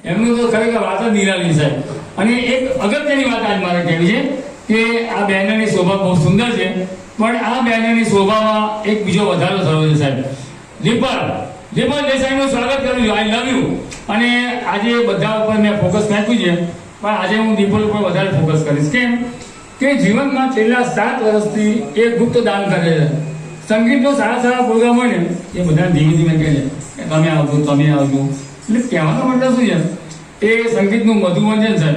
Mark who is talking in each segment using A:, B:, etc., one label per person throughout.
A: એમનું તો ખરેખર વાત જ નિરાળી છે. અને એક અગત્યની વાત આજ મારે કહેવી છે કે આ બેનરની શોભા બહુ સુંદર છે, પણ આ બેનરની શોભામાં એક બીજો વધારો થયો છે સાહેબ. દીપલ દેસાઈનું સ્વાગત કરું છું. આઈ લવ યુ. અને આજે બધા ઉપર મેં ફોકસ નાખ્યું છે, પણ આજે હું દીપલ ઉપર વધારે ફોકસ કરીશ. કેમ કે જીવનમાં છેલ્લા 7 વર્ષથી એ ગુપ્ત દાન કરે છે. સંગીતનો સારા પ્રોગ્રામ હોય ને એ બધાને ધીમે ધીમે કહે છે કે તમે આવજો. એટલે કહેવાનો મતલબ શું છે, એ સંગીતનું મધુમંજન છે,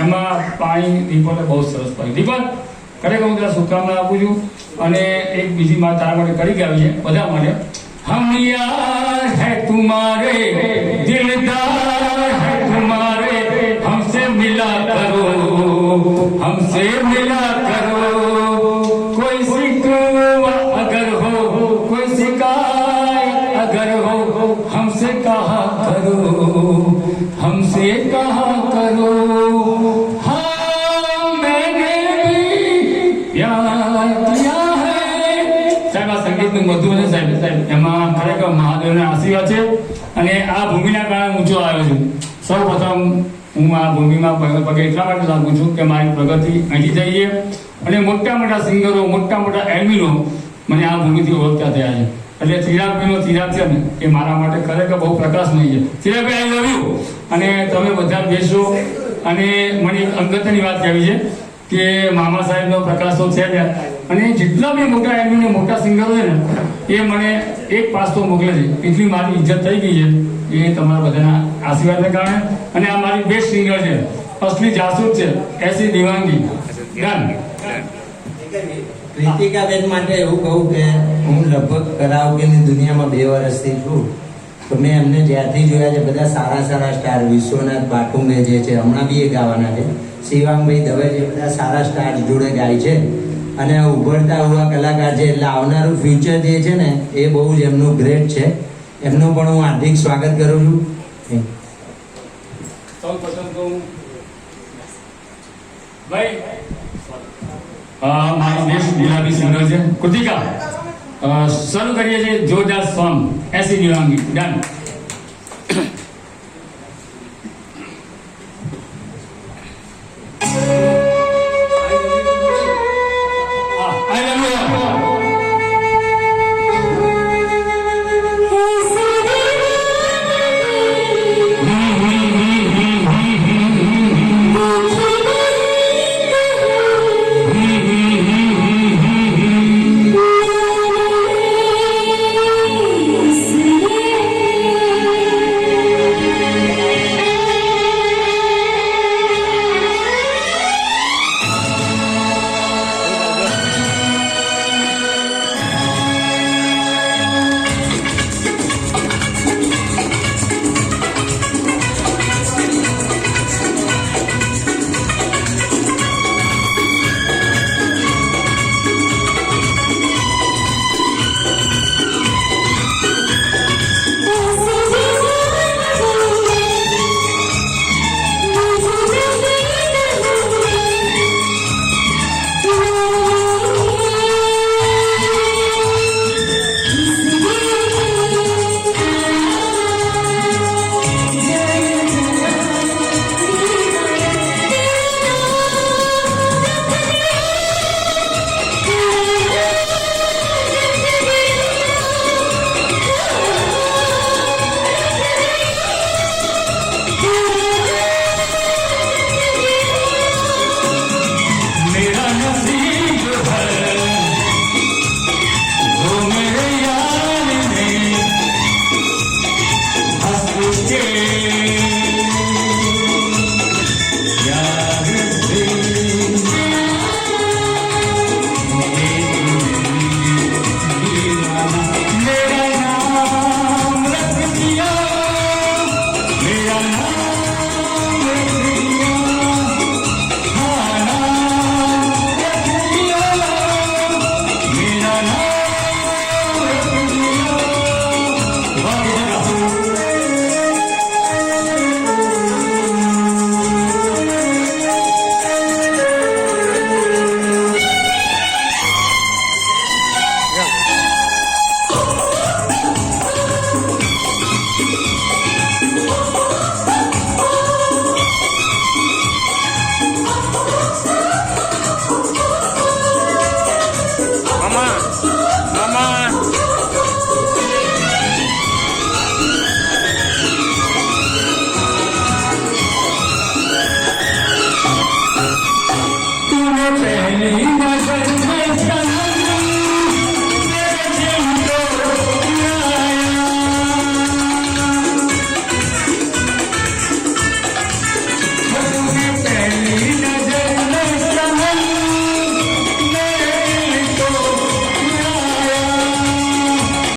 A: એમાં પાણી દીપલે બહુ સરસ પાડ્યું. દીપલ ખરેખર હું તારા શુભકામના આપું છું. અને એક બીજી વાત તારા માટે કરી આવી છે, બધા માટે. હમ યાર હૈ તુમ્હારે, દિલદાર હૈ તુમ્હારે, हमसे मिला करो, हमसे मिला करो, कोई शिकवा अगर हो, कोई शिकायत अगर हो, हमसे कहा करो, हमसे कहा करो. हाँ मैंने भी प्यार किया है. સાહેબ આ સંગીતનું મધુર છે સાહેબ. એમાં ખરેખર મહાદેવના આશીર્વાદ છે. અને આ ભૂમિના કારણે ઊંચો આવ્યો છું. સૌ પ્રથમ હું આ ભૂમિમાં પગે એટલા માટે લાગુ છું કે મારી પ્રગતિ અહીંથી થઈ છે. અને મોટા સિંગરો, મોટા એલ્મીનો મને આ ભૂમિથી ઓળખતા થયા છે. એટલે ચિરાગભાઈનો ચિરાગ છે ને એ મારા માટે ખરેખર બહુ પ્રકાશમય છે. ચિરાગભાઈ આઈ લવ યુ. અને તમે બધા બેસો. અને મને એક અગત્યની વાત કહેવી છે કે મામા સાહેબનો પ્રકાશ તો છે જ. અને જેટલા બી મોટા એલ્મીને મોટા સિંગરો છે ને એ મને એક પાસ તો મોકલે છે. એટલી મારી ઇજ્જત થઈ ગઈ છે એ તમારા બધાના આશીર્વાદને કારણે. અને આ મારી બેસ્ટ સિંગર છે, અસલી જાસૂદ છે, એસી દિવાંગી. ડન.
B: કૃતિકાબેન માટે એવું કહું કે હું લગભગ કરાઓકેની દુનિયામાં 2 વર્ષથી છું. તો મેં એમને જ્યારથી જોયા છે બધા સારા સ્ટાર, વિશ્વનાથ બાટુંગે જે છે હમણાં બી એ ગાવાના છે, શિવાંગભાઈ દવે જે બધા સારા સ્ટાર જોડે ગાય છે. અને ઉભરતા હુઆ કલાકાર છે. એટલે આવનારું ફ્યુચર જે છે ને એ બહુ જ એમનું ગ્રેટ છે. એમનું પણ હું હાર્દિક સ્વાગત કરું છું.
A: સૌપ્રથમ તો હું ભાઈ મારી બેસ્ટ ગુલાબી સિંગર છે કૃતિકા. શરૂ કરીએ છીએ જોરદાર સોંગ એસી દિવાંગી. ડન. પહેલી નજર